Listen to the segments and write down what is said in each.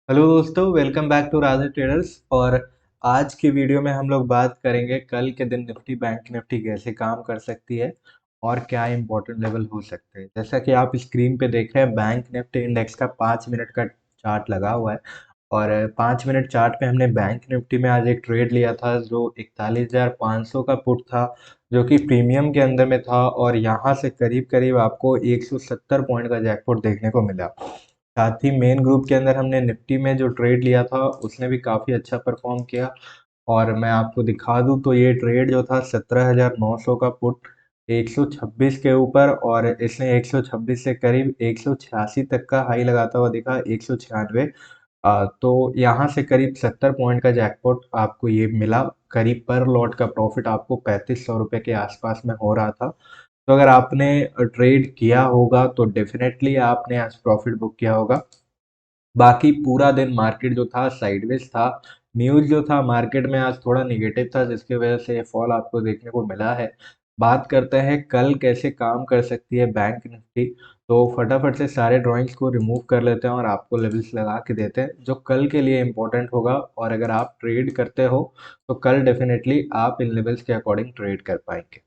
Hello दोस्तों, welcome back to Raja traders. और आज की वीडियो में हम लोग बात करेंगे कल के दिन निफ्टी बैंक निफ्टी कैसे काम कर सकती है और क्या इंपॉर्टेंट लेवल हो सकते हैं। जैसा कि आप स्क्रीन पे देख रहे हैं, बैंक निफ्टी इंडेक्स का 5 मिनट का चार्ट लगा हुआ है। और 5 मिनट चार्ट पे हमने बैंक निफ्टी में आज एक ट्रेड लिया था जो 41,500 का पुट था, जो कि प्रीमियम के अंदर में था। और यहाँ से करीब करीब आपको 170 पॉइंट का जैकपॉट देखने को मिला। साथ ही मेन ग्रुप के अंदर हमने निफ्टी में जो ट्रेड लिया था उसने भी काफ़ी अच्छा परफॉर्म किया। और मैं आपको दिखा दूं तो ये ट्रेड जो था 17,900 का पुट 126 के ऊपर, और इसने 126 से करीब 186 तक का हाई लगाता हुआ दिखा, 196। तो यहाँ से करीब 70 पॉइंट का जैकपॉट आपको ये मिला। करीब पर लॉट का प्रॉफिट आपको 3500 रुपये के आसपास में हो रहा था। तो अगर आपने ट्रेड किया होगा तो डेफिनेटली आपने आज प्रॉफिट बुक किया होगा। बाकी पूरा दिन मार्केट जो था साइडवेज था। न्यूज़ जो था मार्केट में आज थोड़ा निगेटिव था, जिसकी वजह से ये फॉल आपको देखने को मिला है। बात करते हैं कल कैसे काम कर सकती है बैंक निफ्टी। तो फटाफट से सारे ड्राइंग्स को रिमूव कर लेते हैं और आपको लेवल्स लगा के देते हैं जो कल के लिए इम्पोर्टेंट होगा। और अगर आप ट्रेड करते हो तो कल डेफिनेटली आप इन लेवल्स के अकॉर्डिंग ट्रेड कर पाएंगे।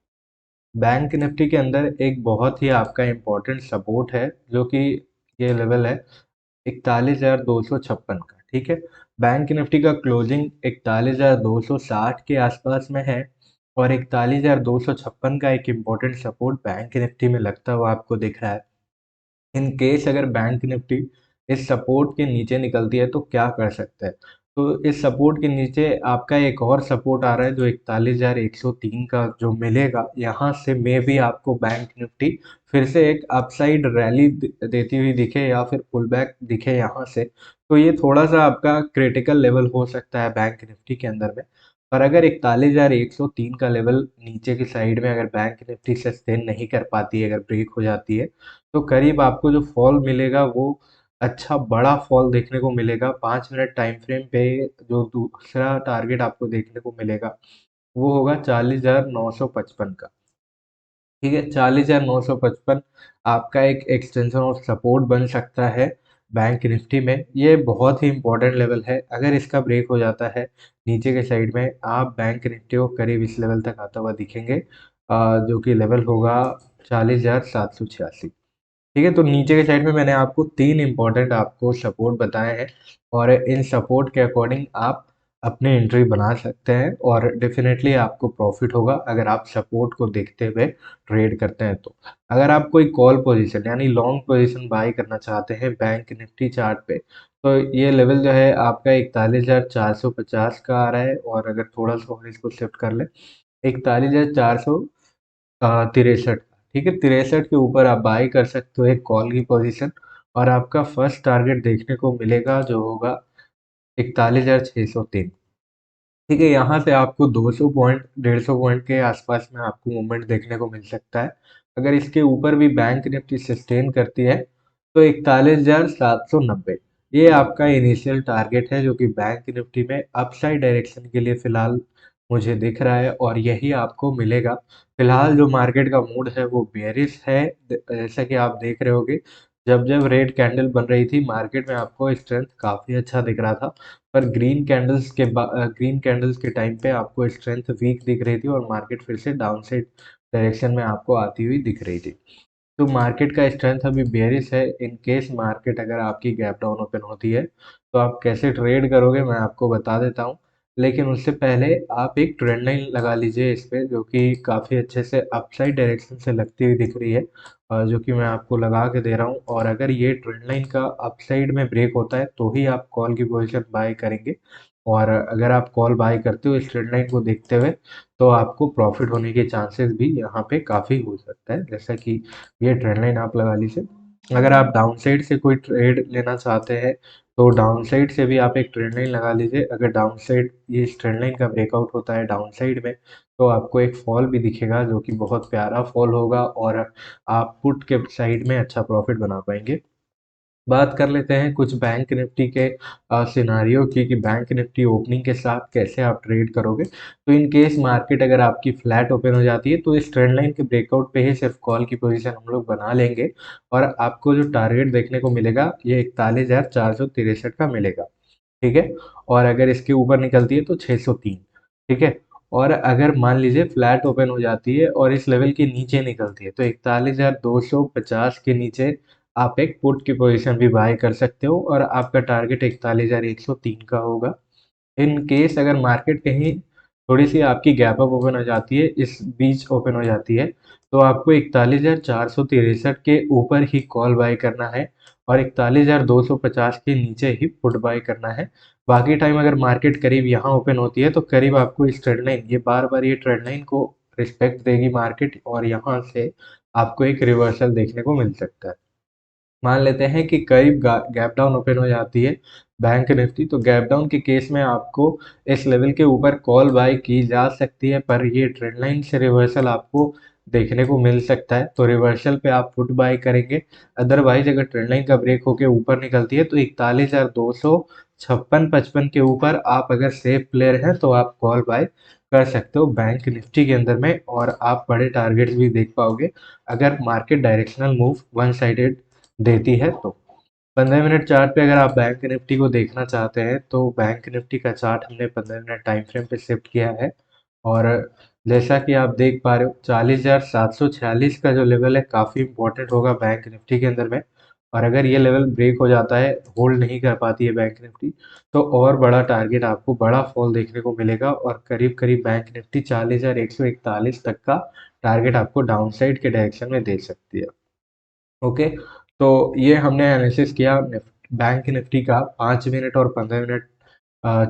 बैंक निफ्टी के अंदर एक बहुत ही आपका इम्पोर्टेंट सपोर्ट है, जो कि ये लेवल है 41,256 का। ठीक है, बैंक निफ्टी का क्लोजिंग 41,260 के आसपास में है। और 41,256 का एक इम्पोर्टेंट सपोर्ट बैंक निफ्टी में लगता हुआ आपको दिख रहा है। इन केस अगर बैंक निफ्टी इस सपोर्ट के नीचे निकलती है तो क्या कर सकते हैं। तो इस सपोर्ट के नीचे आपका एक और सपोर्ट आ रहा है जो 41,103 का जो मिलेगा। यहाँ से मे भी आपको बैंक निफ्टी फिर से एक अपसाइड रैली देती हुई दिखे या फिर पुल बैक दिखे यहाँ से। तो ये थोड़ा सा आपका क्रिटिकल लेवल हो सकता है बैंक निफ्टी के अंदर में। पर अगर 41,103 का लेवल नीचे की साइड में अगर बैंक निफ्टी सस्टेन नहीं कर पाती है, अगर ब्रेक हो जाती है, तो करीब आपको जो फॉल मिलेगा वो अच्छा बड़ा फॉल देखने को मिलेगा। 5 मिनट टाइम फ्रेम पे जो दूसरा टारगेट आपको देखने को मिलेगा वो होगा 40,955 का। ठीक है, 40,955 आपका एक एक्सटेंशन ऑफ सपोर्ट बन सकता है बैंक निफ्टी में। ये बहुत ही इंपॉर्टेंट लेवल है। अगर इसका ब्रेक हो जाता है नीचे के साइड में, आप बैंक निफ्टी को करीब इस लेवल तक आता हुआ दिखेंगे, जो कि लेवल होगा 40,786। ठीक है, तो नीचे के साइड में मैंने आपको तीन इंपॉर्टेंट आपको सपोर्ट बताए हैं। और इन सपोर्ट के अकॉर्डिंग आप अपनी एंट्री बना सकते हैं और डेफिनेटली आपको प्रॉफिट होगा अगर आप सपोर्ट को देखते हुए ट्रेड करते हैं। तो अगर आप कोई कॉल पोजीशन यानी लॉन्ग पोजीशन बाई करना चाहते हैं बैंक निफ्टी चार्ट पे, तो ये लेवल जो है आपका 41,450 का आ रहा है। और अगर थोड़ा सा और इसको शिफ्ट कर ले, 41,463। ठीक है, 63 के ऊपर आप बाई कर सकते हो एक कॉल की पोजीशन। और आपका फर्स्ट टारगेट देखने को मिलेगा जो होगा 41,603। ठीक है, यहाँ से आपको 200 पॉइंट 150 पॉइंट के आसपास में आपको मूवमेंट देखने को मिल सकता है। अगर इसके ऊपर भी बैंक निफ्टी सस्टेन करती है तो 41,790 ये आपका इनिशियल टारगेट है, जो कि बैंक निफ्टी में अपसाइड डायरेक्शन के लिए फिलहाल मुझे दिख रहा है और यही आपको मिलेगा। फिलहाल जो मार्केट का मूड है वो बेयरिश है। जैसा कि आप देख रहे होगे, जब जब रेड कैंडल बन रही थी मार्केट में आपको स्ट्रेंथ काफ़ी अच्छा दिख रहा था। पर ग्रीन कैंडल्स के टाइम पे आपको स्ट्रेंथ वीक दिख रही थी और मार्केट फिर से डाउन साइड डायरेक्शन में आपको आती हुई दिख रही थी। तो मार्केट का स्ट्रेंथ अभी बेयरिश है। इन केस मार्केट अगर आपकी गैप डाउन ओपन होती है तो आप कैसे ट्रेड करोगे मैं आपको बता देता हूँ। लेकिन उससे पहले आप एक ट्रेंड लाइन लगा लीजिए इस पे, जो कि काफ़ी अच्छे से अपसाइड डायरेक्शन से लगती हुई दिख रही है, जो कि मैं आपको लगा के दे रहा हूँ। और अगर ये ट्रेंड लाइन का अपसाइड में ब्रेक होता है तो ही आप कॉल की पोजीशन बाय करेंगे। और अगर आप कॉल बाय करते हो इस ट्रेंड लाइन को देखते हुए, तो आपको प्रॉफिट होने के चांसेस भी यहाँ पे काफ़ी हो सकता है। जैसा कि ये ट्रेंड लाइन आप लगा लीजिए। अगर आप डाउन साइड से कोई ट्रेड लेना चाहते हैं तो डाउन साइड से भी आप एक ट्रेंड लाइन लगा लीजिए। अगर डाउन साइड ये इस ट्रेंड लाइन का ब्रेकआउट होता है डाउन साइड में, तो आपको एक फॉल भी दिखेगा जो कि बहुत प्यारा फॉल होगा और आप पुट के साइड में अच्छा प्रॉफिट बना पाएंगे। बात कर लेते हैं कुछ बैंक निफ्टी के सिनारियो की कि बैंक निफ्टी ओपनिंग के साथ कैसे आप ट्रेड करोगे। तो इन केस मार्केट अगर आपकी फ्लैट ओपन हो जाती है तो इस ट्रेंड लाइन के ब्रेकआउट पे ही सिर्फ कॉल की पोजीशन हम लोग बना लेंगे और आपको जो टारगेट देखने को मिलेगा ये 41,463 का मिलेगा। ठीक है? और अगर इसके ऊपर निकलती है तो 603। ठीक है? और अगर मान लीजिए फ्लैट ओपन हो जाती है और इस लेवल के नीचे निकलती है तो 41,250 के नीचे आप एक पुट की पोजीशन भी बाय कर सकते हो और आपका टारगेट 41,103 का होगा। इन केस अगर मार्केट कहीं थोड़ी-सी आपकी गैप अप ओपन हो जाती है, इस बीच ओपन हो जाती है, तो आपको 41,463 के ऊपर ही कॉल बाय करना है और 41,250 के नीचे ही पुट बाय करना है। बाकी टाइम अगर मार्केट करीब यहाँ ओपन होती है, तो करीब आपको इस ट्रेंड लाइन ये बार-बार ये ट्रेंड लाइन को रिस्पेक्ट देगी मार्केट और यहाँ से आपको एक रिवर्सल देखने को मिल सकता है। मान लेते हैं कि करीब गैप डाउन ओपन हो जाती है बैंक निफ्टी तो गैप डाउन के केस में आपको इस लेवल के ऊपर कॉल बाय की जा सकती है पर ये ट्रेंड लाइन से रिवर्सल आपको देखने को मिल सकता है तो रिवर्सल पे आप पुट बाय करेंगे अदरवाइज अगर ट्रेंड लाइन का ब्रेक होके ऊपर निकलती है तो 41,256-55 के ऊपर आप अगर सेफ प्लेयर हैं तो आप कॉल बाय कर सकते हो बैंक निफ्टी के अंदर में और आप बड़े टारगेट्स भी देख पाओगे अगर market directional move one sided देती है तो 15 मिनट चार्ट पे अगर आप बैंक निफ्टी को देखना चाहते हैं तो बैंक निफ्टी का चार्ट हमने 15 मिनट टाइम फ्रेम पे शिफ्ट किया है और जैसा कि आप देख पा रहे हो 40,746 का जो लेवल है काफ़ी इंपॉर्टेंट होगा बैंक निफ्टी के अंदर में और अगर ये लेवल ब्रेक हो जाता है होल्ड नहीं कर पाती है बैंक निफ्टी तो और बड़ा टारगेट आपको बड़ा फॉल देखने को मिलेगा और करीब करीब बैंक निफ्टी 40,141 तक का टारगेट आपको डाउन साइड के डायरेक्शन में दे सकती है। ओके तो ये हमने एनालिसिस किया बैंक निफ्टी का 5 मिनट और 15 मिनट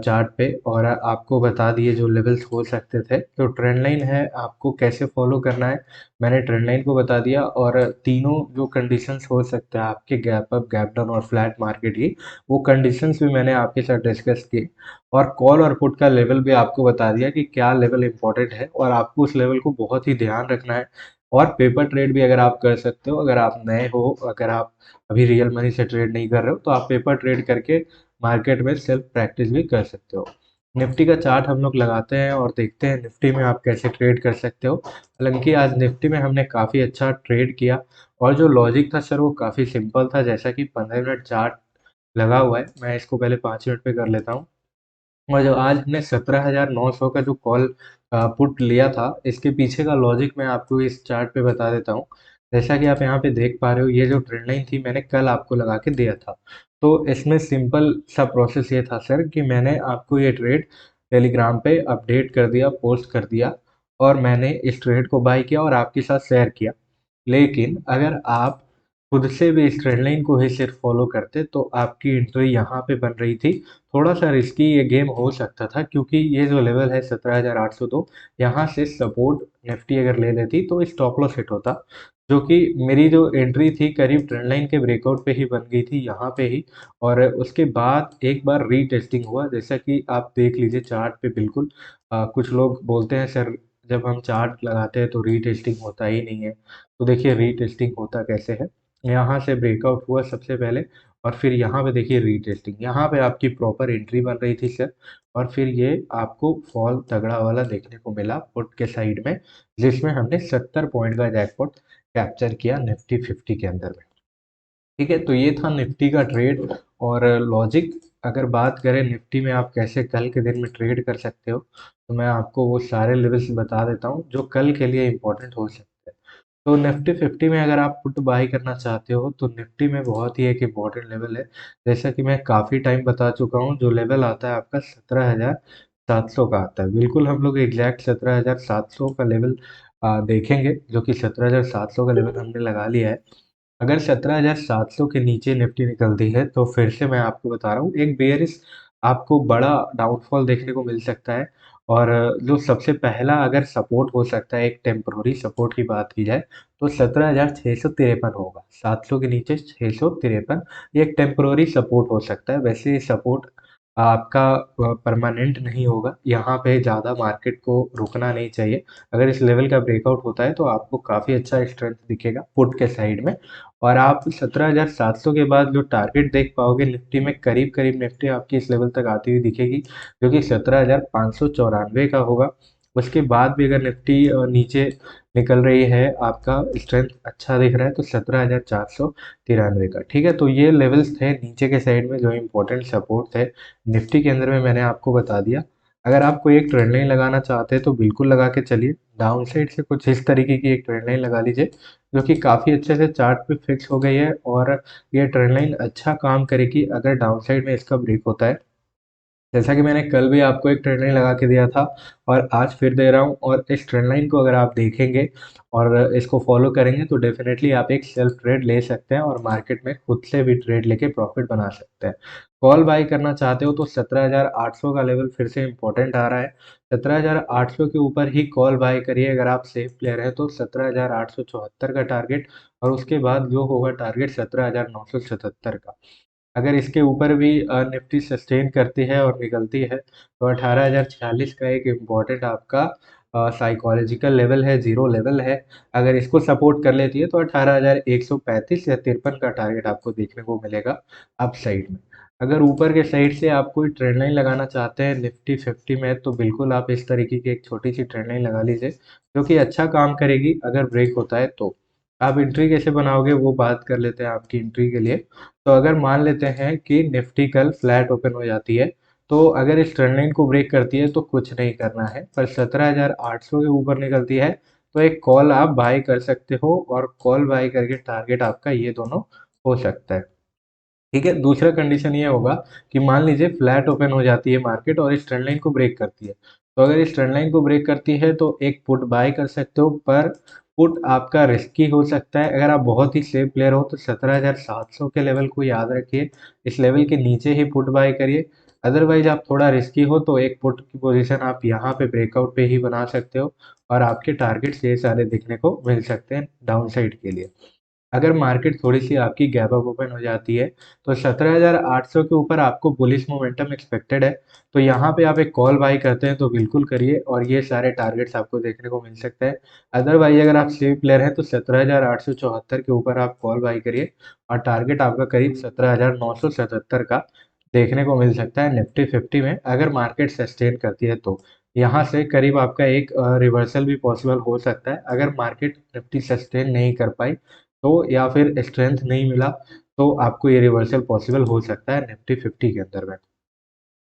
चार्ट पे और आपको बता दिए जो लेवल्स हो सकते थे तो ट्रेंड लाइन है आपको कैसे फॉलो करना है मैंने ट्रेंड लाइन को बता दिया और तीनों जो कंडीशंस हो सकते हैं आपके गैप अप गैप डाउन और फ्लैट मार्केट की वो कंडीशंस भी मैंने आपके साथ डिस्कस की और कॉल और पुट का लेवल भी आपको बता दिया कि क्या लेवल इंपॉर्टेंट है और आपको उस लेवल को बहुत ही ध्यान रखना है और पेपर ट्रेड भी अगर आप कर सकते हो अगर आप नए हो अगर आप अभी रियल मनी से ट्रेड नहीं कर रहे हो तो आप पेपर ट्रेड करके मार्केट में सेल्फ प्रैक्टिस भी कर सकते हो निफ्टी का चार्ट हम लोग लगाते हैं और देखते हैं निफ्टी में आप कैसे ट्रेड कर सकते हो हालांकि आज निफ्टी में हमने काफ़ी अच्छा ट्रेड किया और जो लॉजिक था सर वो काफ़ी सिंपल था जैसा कि 15 मिनट चार्ट लगा हुआ है मैं इसको पहले 5 मिनट पे कर लेता हूँ और जो आज हमने 17,900 का जो कॉल पुट लिया था इसके पीछे का लॉजिक मैं आपको इस चार्ट पे बता देता हूँ जैसा कि आप यहाँ पे देख पा रहे हो ये जो ट्रेंड लाइन थी मैंने कल आपको लगा के दिया था तो इसमें सिंपल सा प्रोसेस ये था सर कि मैंने आपको ये ट्रेड टेलीग्राम पे अपडेट कर दिया पोस्ट कर दिया और मैंने इस ट्रेड को बाय किया और आपके साथ शेयर किया लेकिन अगर आप खुद से भी इस ट्रेंड लाइन को ही सिर्फ फॉलो करते तो आपकी एंट्री यहाँ पे बन रही थी थोड़ा सा रिस्की ये गेम हो सकता था क्योंकि ये जो लेवल है 17,802 यहाँ से सपोर्ट निफ्टी अगर ले लेती तो स्टॉप लॉस हिट होता जो कि मेरी जो एंट्री थी करीब ट्रेंड लाइन के ब्रेकआउट पे ही बन गई थी यहाँ पे ही और उसके बाद एक बार रीटेस्टिंग हुआ जैसा कि आप देख लीजिए चार्ट पे बिल्कुल कुछ लोग बोलते हैं सर जब हम चार्ट लगाते हैं तो रीटेस्टिंग होता ही नहीं है तो देखिए रीटेस्टिंग होता कैसे है यहाँ से ब्रेकआउट हुआ सबसे पहले और फिर यहाँ पे देखिए रीटेस्टिंग यहाँ पे आपकी प्रॉपर एंट्री बन रही थी सर और फिर ये आपको फॉल तगड़ा वाला देखने को मिला पुट के साइड में जिसमें हमने 70 पॉइंट का जैकपॉट कैप्चर किया निफ्टी 50 के अंदर में ठीक है तो ये था निफ्टी का ट्रेड और लॉजिक अगर बात करें निफ्टी में आप कैसे कल के दिन में ट्रेड कर सकते हो तो मैं आपको वो सारे लेवल्स बता देता हूँ जो कल के लिए इंपॉर्टेंट हो सकते हैं तो निफ्टी 50 में अगर आप पुट बाई करना चाहते हो तो निफ्टी में बहुत ही एक इम्पॉर्टेंट लेवल है जैसा कि मैं काफ़ी टाइम बता चुका हूँ जो लेवल आता है आपका 17,700 का आता है बिल्कुल हम लोग एग्जैक्ट 17,700 का लेवल देखेंगे जो कि 17,700 का लेवल हमने लगा लिया है अगर 17,700 के नीचे निफ्टी निकलती है तो फिर से मैं आपको बता रहा हूँ एक बेयरिश आपको बड़ा डाउनफॉल देखने को मिल सकता है और जो सबसे पहला अगर सपोर्ट हो सकता है एक टेम्पररी सपोर्ट की बात की जाए तो 17,653 होगा 700 के नीचे 653 ये एक टेम्पररी सपोर्ट हो सकता है वैसे ये सपोर्ट आपका परमानेंट नहीं होगा। यहाँ पे ज़्यादा मार्केट को रुकना नहीं चाहिए। अगर इस लेवल का ब्रेकआउट होता है तो आपको काफ़ी अच्छा स्ट्रेंथ दिखेगा पुट के साइड में, और आप 17,700 के बाद जो टारगेट देख पाओगे निफ्टी में, करीब-करीब निफ्टी आपकी इस लेवल तक आती हुई दिखेगी, जो कि 17,594 का होगा। उसके बाद भी अगर निफ्टी नीचे निकल रही है, आपका स्ट्रेंथ अच्छा दिख रहा है, तो 17,493 का, ठीक है। तो ये लेवल्स थे नीचे के साइड में जो इंपॉर्टेंट सपोर्ट थे निफ्टी के अंदर में, मैंने आपको बता दिया। अगर आप कोई एक ट्रेंड लाइन लगाना चाहते हैं तो बिल्कुल लगा के चलिए। डाउन साइड से कुछ इस तरीके की एक ट्रेंड लाइन लगा लीजिए, जो कि काफ़ी अच्छे से चार्ट पे फिक्स हो गई है, और ये ट्रेंड लाइन अच्छा काम करेगी अगर डाउन साइड में इसका ब्रेक होता है। जैसा कि मैंने कल भी आपको एक ट्रेंड लाइन लगा के दिया था, और आज फिर दे रहा हूँ, और इस ट्रेंड लाइन को अगर आप देखेंगे और इसको फॉलो करेंगे तो डेफिनेटली आप एक सेल्फ ट्रेड ले सकते हैं और मार्केट में खुद से भी ट्रेड लेके प्रॉफिट बना सकते हैं। कॉल बाई करना चाहते हो तो 17,800 का लेवल फिर से इंपॉर्टेंट आ रहा है। 17,800 के ऊपर ही कॉल बाई करिए अगर आप सेफ प्लेयर हैं, तो 17,874 का टारगेट, और उसके बाद जो होगा टारगेट 17,977 का। अगर इसके ऊपर भी निफ्टी सस्टेन करती है और निकलती है, तो 18,046 का एक इम्पॉर्टेंट आपका साइकोलॉजिकल लेवल है, ज़ीरो लेवल है। अगर इसको सपोर्ट कर लेती है तो 18,135 या 53 का टारगेट आपको देखने को मिलेगा अप साइड में। अगर ऊपर के साइड से आप कोई ट्रेंड लाइन लगाना चाहते हैं निफ्टी 50 में, तो बिल्कुल आप इस तरीके की एक छोटी-सी ट्रेंड लाइन लगा लीजिए, जो कि अच्छा काम करेगी अगर ब्रेक होता है तो। आप एंट्री कैसे बनाओगे वो बात कर लेते हैं आपकी एंट्री के लिए। तो अगर मान लेते हैं कि निफ्टी कल फ्लैट ओपन हो जाती है, तो अगर इस ट्रेंड लाइन को ब्रेक करती है तो कुछ नहीं करना है, पर 17,800 के ऊपर निकलती है तो एक कॉल आप बाय कर सकते हो, और कॉल बाय करके टारगेट आपका ये दोनों हो सकता है। ठीक है, दूसरा कंडीशन ये होगा कि मान लीजिए फ्लैट ओपन हो जाती है मार्केट और इस ट्रेंड लाइन को ब्रेक करती है। तो अगर इस ट्रेंड लाइन को ब्रेक करती है तो एक पुट बाय कर सकते हो, पर पुट आपका रिस्की हो सकता है। अगर आप बहुत ही सेफ प्लेयर हो तो 17,700 के लेवल को याद रखिए, इस लेवल के नीचे ही पुट बाय करिए। अदरवाइज आप थोड़ा रिस्की हो तो एक पुट की पोजीशन आप यहाँ पे ब्रेकआउट पे ही बना सकते हो, और आपके टारगेट्स ये सारे दिखने को मिल सकते हैं डाउन साइड के लिए। अगर मार्केट थोड़ी-सी आपकी गैप अप ओपन हो जाती है, तो 17,800 के ऊपर आपको बुलिश मोमेंटम एक्सपेक्टेड है, तो यहाँ पे आप एक कॉल बाय करते हैं तो बिल्कुल करिए, और ये सारे टारगेट्स आपको देखने को मिल सकते हैं। अदरवाइज़ अगर आप सेफ प्लेयर हैं तो 17,874 के ऊपर आप कॉल बाय करिए, और टारगेट आपका करीब 17,977 का देखने को मिल सकता है निफ्टी 50 में, अगर मार्केट सस्टेन करती है तो। यहाँ से करीब आपका एक रिवर्सल भी पॉसिबल हो सकता है, अगर मार्केट निफ्टी सस्टेन नहीं कर पाई तो, या फिर स्ट्रेंथ नहीं मिला, तो आपको ये रिवर्सल पॉसिबल हो सकता है निफ्टी 50 के अंदर में।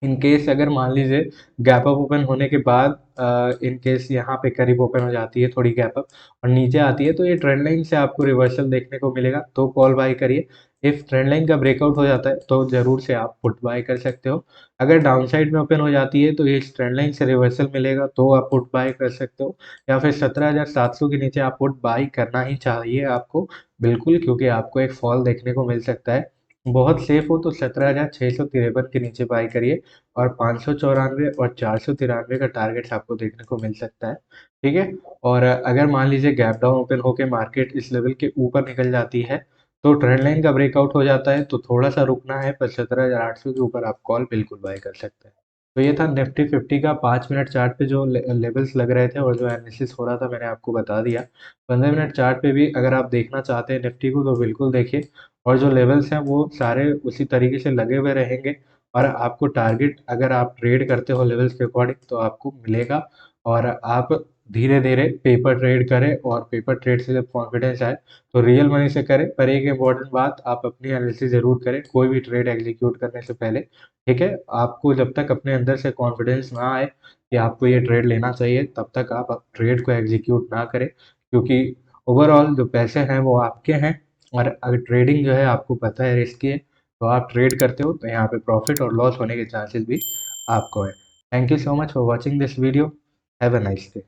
इन केस अगर मान लीजिए गैप अप ओपन होने के बाद इन केस यहाँ पे करीब ओपन हो जाती है थोड़ी गैप अप और नीचे आती है, तो ये ट्रेंड लाइन से आपको रिवर्सल देखने को मिलेगा, तो कॉल बाय करिए। इफ ट्रेंड लाइन का ब्रेकआउट हो जाता है तो ज़रूर से आप पुट बाय कर सकते हो। अगर डाउन साइड में ओपन हो जाती है तो ये इस ट्रेंड लाइन से रिवर्सल मिलेगा तो आप पुट बाय कर सकते हो, या फिर 17,700 के नीचे आप पुट बाय करना ही चाहिए आपको, बिल्कुल, क्योंकि आपको एक फॉल देखने को मिल सकता है। बहुत सेफ हो तो 17,653 के नीचे बाय करिए, और 594 और 493 का टारगेट्स आपको देखने को मिल सकता है, ठीक है? और अगर मान लीजिए गैप डाउन ओपन होके मार्केट इस लेवल के ऊपर निकल जाती है, तो ट्रेंड लाइन का ब्रेकआउट हो जाता है, तो थोड़ा-सा रुकना है, पर 17,800 के ऊपर आप कॉल बिल्कुल बाय कर सकते हैं। तो ये था निफ्टी 50 का 5 मिनट चार्ट पे जो लेवल्स लग रहे थे और जो एनालिसिस हो रहा था, मैंने आपको बता दिया। 15 मिनट चार्ट पे भी अगर आप देखना चाहते हैं निफ्टी को तो बिल्कुल देखिए, और जो लेवल्स हैं वो सारे उसी तरीके से लगे हुए रहेंगे, और आपको टारगेट अगर आप ट्रेड करते हो लेवल्स के अकॉर्डिंग तो आपको मिलेगा, और आप धीरे-धीरे पेपर ट्रेड करें, और पेपर ट्रेड से जब कॉन्फिडेंस आए तो रियल मनी से करें। पर एक इम्पोर्टेंट बात, आप अपनी एनालिसिस ज़रूर करें कोई भी ट्रेड एग्जीक्यूट करने से पहले, ठीक है? आपको जब तक अपने अंदर से कॉन्फिडेंस ना आए कि आपको ये ट्रेड लेना चाहिए, तब तक आप ट्रेड को एग्जीक्यूट ना करें, क्योंकि ओवरऑल जो पैसे हैं वो आपके हैं, और अगर ट्रेडिंग जो है आपको पता है रिस्की है, तो आप ट्रेड करते हो तो यहाँ पे प्रॉफिट और लॉस होने के चांसेस भी आपको है। Thank you so much for watching this video. Have a nice day.